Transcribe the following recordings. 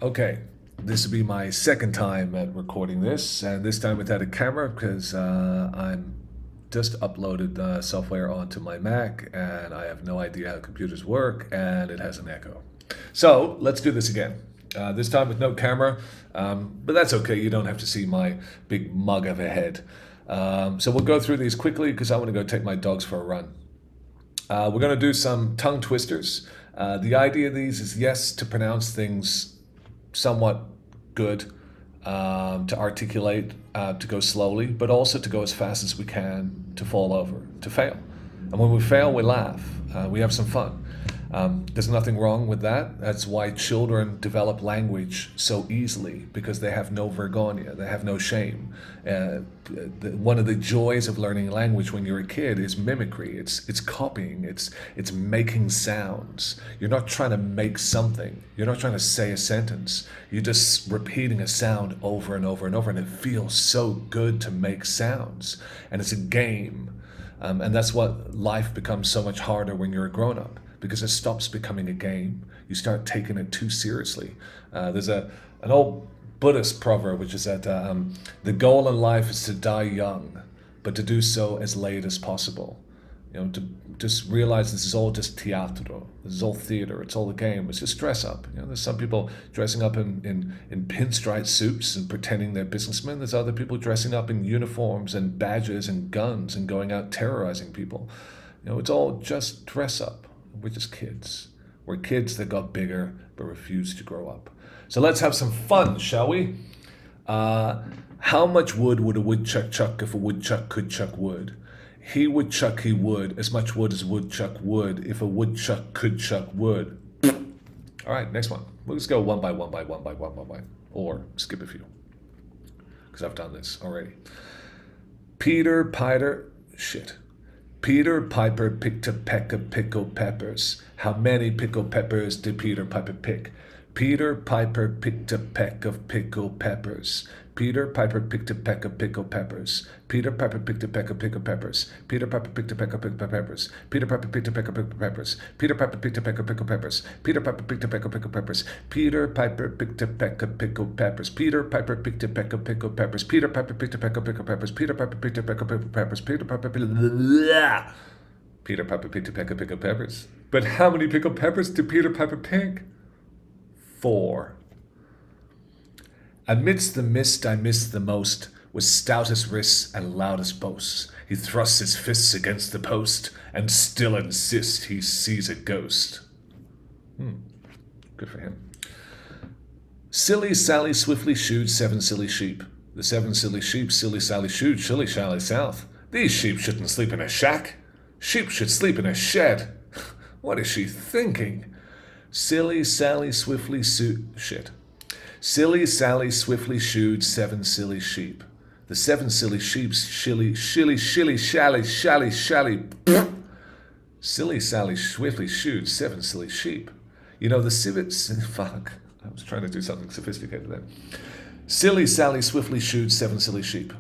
Okay, this will be my second time at recording this, and this time without a camera because I'm just uploaded software onto my Mac, and I have no idea how computers work, and it has an echo. So let's do this again. This time with no camera, but that's okay. You don't have to see my big mug of a head. So we'll go through these quickly because I want to go take my dogs for a run. We're going to do some tongue twisters. The idea of these is, yes, to pronounce things somewhat good, to articulate, to go slowly, but also to go as fast as we can, to fall over, to fail. And when we fail, we laugh. We have some fun. There's nothing wrong with that. That's why children develop language so easily, because they have no vergogna, they have no shame. One of the joys of learning language when you're a kid is mimicry. It's copying. It's making sounds. You're not trying to make something. You're not trying to say a sentence. You're just repeating a sound over and over and over, and it feels so good to make sounds. And it's a game. And that's what life becomes so much harder when you're a grown-up, because it stops becoming a game. You start taking it too seriously. There's an old Buddhist proverb, which is that the goal in life is to die young, but to do so as late as possible. To just realize this is all just teatro. This is all theater. It's all a game. It's just dress up. There's some people dressing up in pinstripe suits and pretending they're businessmen. There's other people dressing up in uniforms and badges and guns and going out terrorizing people. It's all just dress up. We're just kids. We're kids that got bigger but refused to grow up. So let's have some fun, shall we? How much wood would a woodchuck chuck if a woodchuck could chuck wood? He would chuck, he would, as much wood as a woodchuck would if a woodchuck could chuck wood. All right, next one. We'll just go one by one, or skip a few, because I've done this already. Peter Piper picked a peck of pickled peppers. How many pickled peppers did Peter Piper pick? Peter Piper picked a peck of pickled peppers. Peter Piper picked a peck of pickled peppers. Peter Piper picked a peck of pickled peppers. Peter Piper picked a peck of pickled peppers. Peter Piper picked a peck of pickled peppers. Peter Piper picked a peck of pickled peppers. Peter Piper picked a peck of pickled peppers. Peter Piper picked a peck of pickled peppers. Peter Piper picked a peck of pickled peppers. Peter Piper picked a peck of pickled peppers. Peter Piper picked a peck of pickled peppers. Peter Piper picked a peck of pickled peppers. But how many pickled peppers did Peter Piper pick? 4. Amidst the mist I missed the most, with stoutest wrists and loudest boasts. He thrusts his fists against the post, and still insists he sees a ghost. Good for him. Silly Sally swiftly shooed 7 silly sheep. The 7 silly sheep silly Sally shooed shilly shally south. These sheep shouldn't sleep in a shack. Sheep should sleep in a shed. What is she thinking? Silly Sally swiftly Silly Sally swiftly shooed 7 silly sheep. The 7 silly sheep shilly shally. Silly Sally swiftly shooed 7 silly sheep. The civets. Fuck. I was trying to do something sophisticated then. Silly Sally swiftly shooed 7 silly sheep.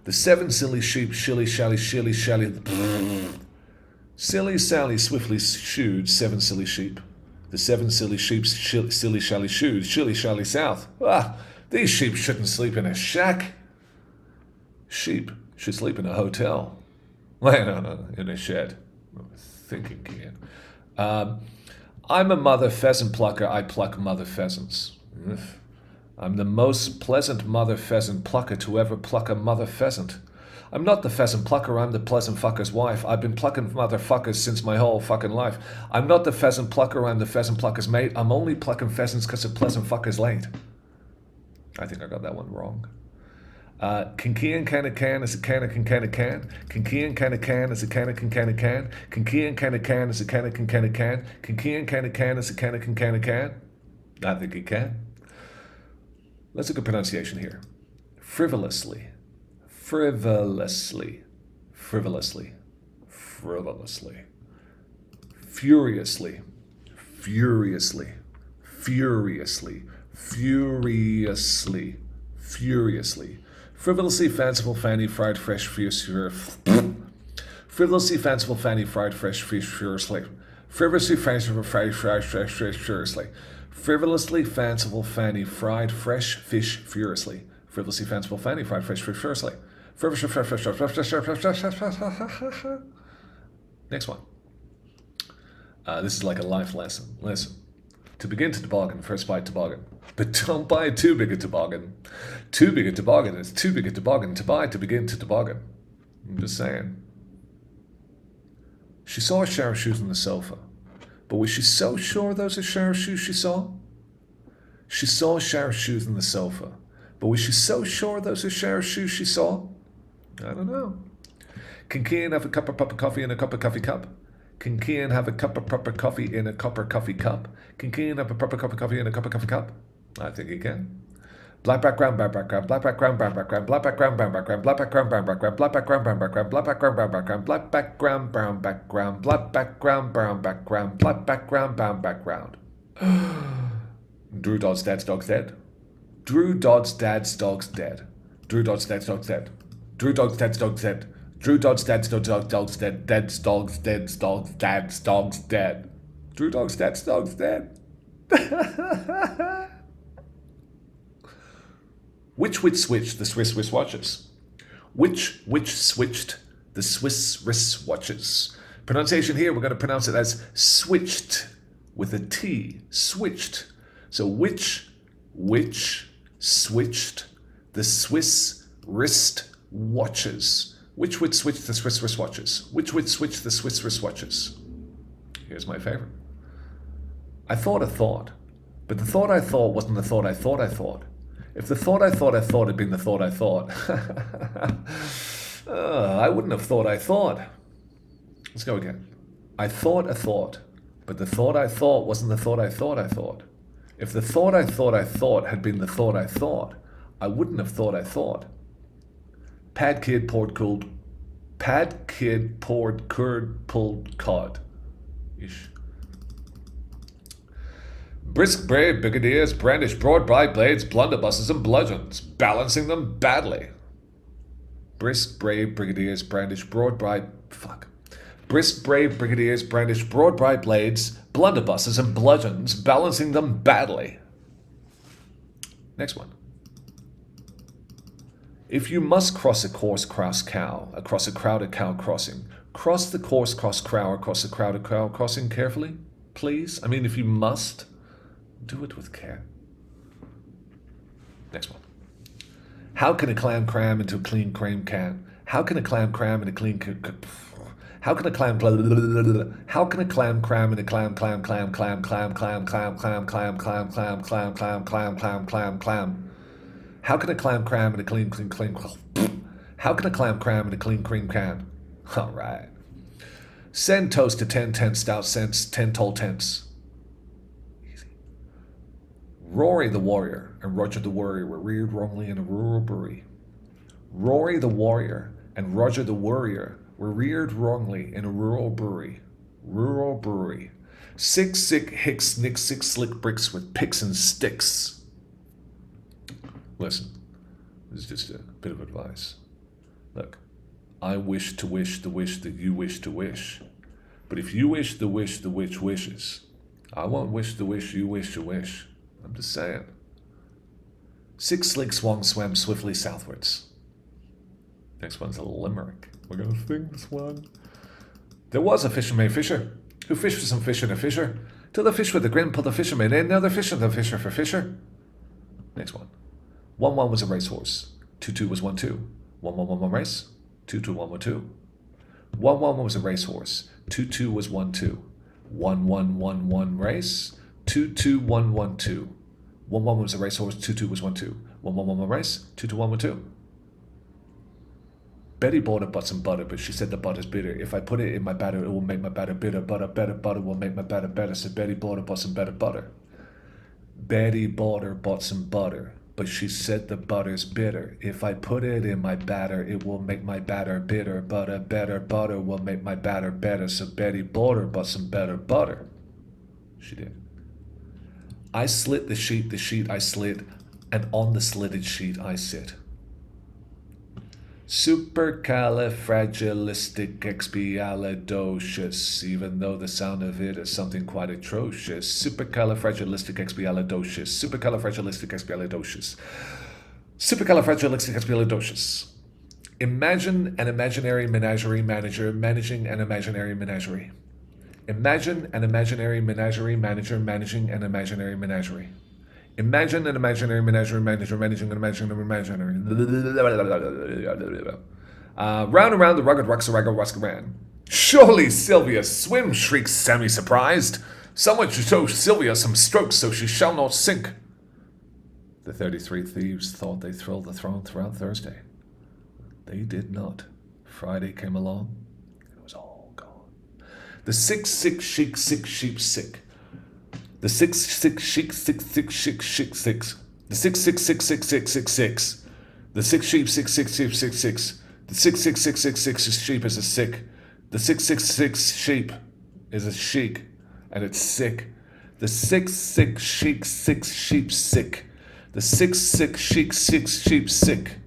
The 7 silly sheep shilly shally. Silly Sally swiftly shooed 7 silly sheep. The 7 silly sheep silly shally shooed shilly shally south. These sheep shouldn't sleep in a shack. Sheep should sleep in a hotel. No, in a shed. Thinking again. I'm a mother pheasant plucker. I pluck mother pheasants. I'm the most pleasant mother pheasant plucker to ever pluck a mother pheasant. I'm not the pheasant plucker, I'm the pleasant fucker's wife. I've been plucking motherfuckers since my whole fucking life. I'm not the pheasant plucker, I'm the pheasant plucker's mate. I'm only plucking pheasants because the pleasant fucker's late. I think I got that one wrong. Kinky and can is a can of can can. Kinky and can is a can of can. Kinky and can is a can of can. Kinky and can is a can of can. I think he can. Let's look at pronunciation here. Frivolously. Frivolously. Furiously. Frivolously fanciful fanny fried fresh fiercely. Frivolously fanciful fanny fried fresh fish furiously. Frivolously fanciful, furiously. Frivolously fanciful fanny fried fresh fish furiously. Frivolously fanciful fanny fried fresh fish furiously. Next one. This is like a life lesson. Listen. To begin to toboggan, first buy toboggan. But don't buy too big a toboggan. Too big a toboggan is too big a toboggan to buy to begin to toboggan. I'm just saying. She saw a shower of shoes on the sofa. But was she so sure those are shower of shoes she saw? She saw a shower of shoes on the sofa. But was she so sure those are shower of shoes she saw? I don't know. Can Cian have a cup of proper coffee in a cup of coffee cup? Can Cian have a cup of proper coffee in a cup of coffee cup? Can Cian have a proper cup of coffee in a cup of coffee cup? I think he can. Black background, brown background, black background, brown background, black background, brown background, black background, brown background, black background, brown background, black background, brown background, black background, brown background, black background, brown background, black background, brown background. Drew Dodd's dad's dog's dead. Drew Dodd's dad's dog's dead. Drew Dodd's dad's dog's dead. Drew Dodd's dad's dog's dead. Drew Dodd's dad's dog's dead. Dead's dog's dad's dog's dead. Drew Dodd's dad's dog's dead. Which switched the Swiss wristwatches? Which switched the Swiss wristwatches? Pronunciation here, we're going to pronounce it as switched with a T. Switched. So which switched the Swiss wristwatches? Which would switch the Swiss wristwatches? Which would switch the Swiss wristwatches? Here's my favorite. I thought a thought, but the thought I thought wasn't the thought I thought I thought. If the thought I thought had been the thought I thought, I wouldn't have thought I thought. Let's go again. I thought a thought, but the thought I thought wasn't the thought I thought I thought. If the thought I thought had been the thought I thought, I wouldn't have thought I thought. Pad kid poured curd pulled cod. Ish. Brisk brave brigadiers brandish broad bright blades, blunderbusses and bludgeons, balancing them badly. Brisk brave brigadiers brandish broad bright blades, blunderbusses and bludgeons, balancing them badly. Next one. If you must cross a crowded cow crossing, cross the cross crow across the crowded cow crossing carefully, please. I mean, if you must, do it with care. Next one. How can a clam cram into a clean cream can? How can a clam cram in a clean How can a clam cram in a clam? How can a clam cram in a clean? How can a clam cram in a clean cream can? All right. Send toast to 10 stout cents, 10 tall tents. Easy. Rory the warrior and Roger the worrier were reared wrongly in a rural brewery. Rory the warrior and Roger the worrier were reared wrongly in a rural brewery. Rural brewery. Six sick hicks nick 6 slick bricks with picks and sticks. Listen, this is just a bit of advice. Look, I wish to wish the wish that you wish to wish. But if you wish the wish the witch wishes, I won't wish the wish you wish to wish. I'm just saying. 6 slick swans swam swiftly southwards. Next one's a limerick. We're going to sing this one. There was a fisherman fisher who fished for some fish in a fisher, till the fish with a grin pulled the fisherman in. Now they're fishing the fisher for fisher. Next one. 1-1 was a racehorse. 2-2 was 1-2. 1-1 race. 2-2 1-2. 1-1 was a racehorse. 2-2 was 1-2. 1-1 race. 2-2 1-1-2. 1-1 was a racehorse. 2-2 was 1-2. 1-1 race. 2-2 1-2. Betty bought a some butter, but she said the butter's bitter. If I put it in my batter, it will make my batter bitter. But a better butter will make my batter better. So Betty bought some better butter. Betty bought some butter, but she said the butter's bitter. If I put it in my batter, it will make my batter bitter. But a better butter will make my batter better. So Betty bought some better butter. She did. I slit the sheet I slit, and on the slitted sheet I sit. Supercalifragilisticexpialidocious, even though the sound of it is something quite atrocious. Supercalifragilisticexpialidocious. Supercalifragilisticexpialidocious. Supercalifragilisticexpialidocious. Imagine an imaginary menagerie manager managing an imaginary menagerie. Imagine an imaginary menagerie manager managing an imaginary menagerie. Imagine an imaginary menagerie manager managing an imaginary menagerie. Round and round the rugged Ruxaraga ran. Surely Sylvia swim, shrieked Sammy, surprised. Someone should show Sylvia some strokes so she shall not sink. The 33 thieves thought they thrilled the throne throughout Thursday. They did not. Friday came along, and it was all gone. The sick sheep sick. The six sheep 666. The 6666666. The six sheep 66666. The 66666 sheep is a sick. The 666 sheep is a chic, and it's sick. The 66 sheep 6 sheep sick. The 66 sheep 6 sheep sick.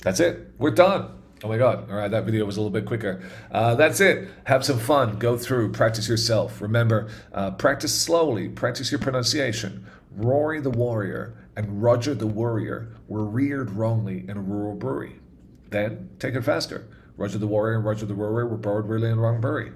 That's it. We're done. Oh my God. All right, that video was a little bit quicker. That's it. Have some fun. Go through. Practice yourself. Remember, practice slowly. Practice your pronunciation. Rory the warrior and Roger the worrier were reared wrongly in a rural brewery. Then, take it faster. Roger the warrior and Roger the worrier were borrowed really in the wrong brewery.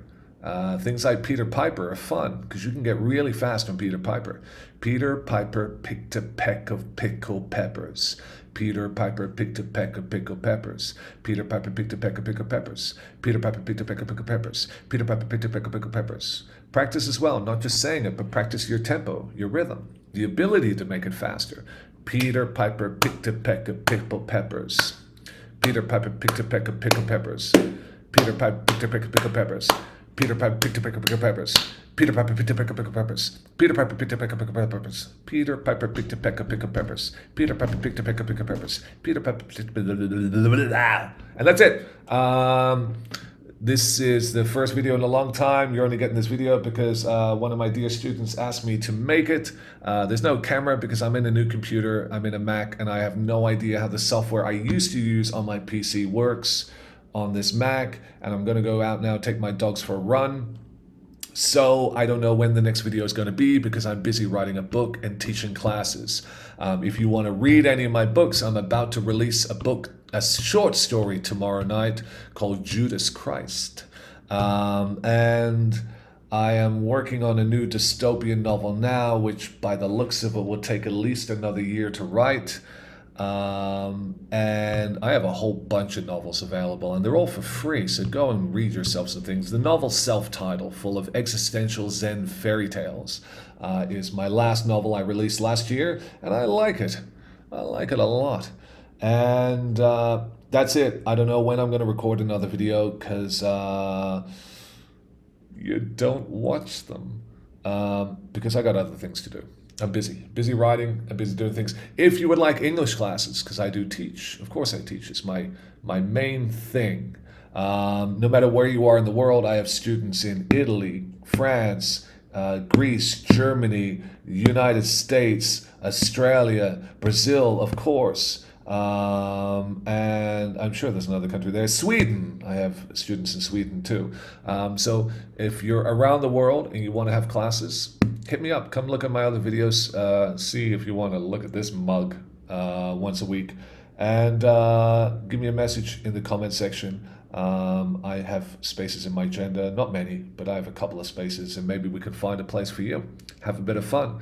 Things like Peter Piper are fun because you can get really fast on Peter Piper. Peter Piper picked a peck of pickled peppers. Peter Piper picked a peck of pickled peppers. Peter Piper picked a peck of pickled peppers. Peter Piper picked a peck of pickled peppers. Peter Piper picked a peck of pickled peppers. Practice as well, not just saying it, but practice your tempo, your rhythm, the ability to make it faster. Peter Piper picked a peck of pickled peppers. Peter Piper picked a peck of pickled peppers. Peter Piper picked a peck of pickled peppers. Peter Piper picked a peck of pickled peppers. Peter Piper picked a peck of pickled peppers. Peter Piper picked a peck of pickled peppers. Peter Piper picked a peck of pickled peppers. Peter Piper picked a peck of pickled peppers. Peter Piper picked and that's it. This is the first video in a long time. You're only getting this video because one of my dear students asked me to make it. There's no camera because I'm in a new computer. I'm in a Mac and I have no idea how the software I used to use on my PC works on this Mac. And I'm going to go out now, take my dogs for a run. So I don't know when the next video is going to be because I'm busy writing a book and teaching classes. If you want to read any of my books, I'm about to release a book, a short story tomorrow night called Judas Christ. And I am working on a new dystopian novel now, which by the looks of it will take at least another year to write. And I have a whole bunch of novels available and they're all for free, so go and read yourself some things. The novel Self-Titled, full of existential Zen fairy tales, is my last novel I released last year, and I like it. I like it a lot. And that's it. I don't know when I'm going to record another video because you don't watch them because I got other things to do. I'm busy writing, I'm busy doing things. If you would like English classes, because I do teach, of course I teach, it's my main thing. No matter where you are in the world, I have students in Italy, France, Greece, Germany, United States, Australia, Brazil, of course. And I'm sure there's another country there. Sweden. I have students in Sweden too. So if you're around the world and you want to have classes, hit me up. Come look at my other videos. See if you want to look at this mug once a week. And give me a message in the comment section. I have spaces in my agenda. Not many, but I have a couple of spaces. And maybe we can find a place for you. Have a bit of fun.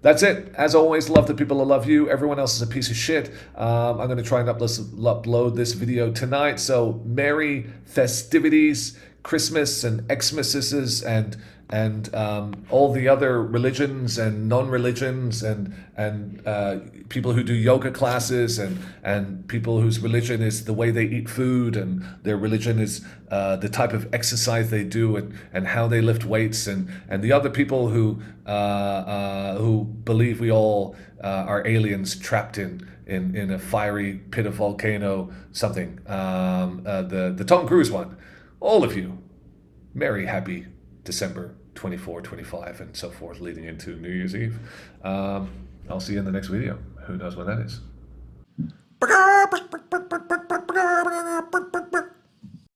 That's it. As always, love the people that love you. Everyone else is a piece of shit. I'm going to try and upload this video tonight. So Merry festivities, Christmas and Xmas and all the other religions and non-religions and people who do yoga classes and people whose religion is the way they eat food and their religion is the type of exercise they do and how they lift weights and the other people who believe we all are aliens trapped in a fiery pit of volcano something. The Tom Cruise one. All of you, merry happy December 24, 25, and so forth, leading into New Year's Eve. I'll see you in the next video. Who knows when that is.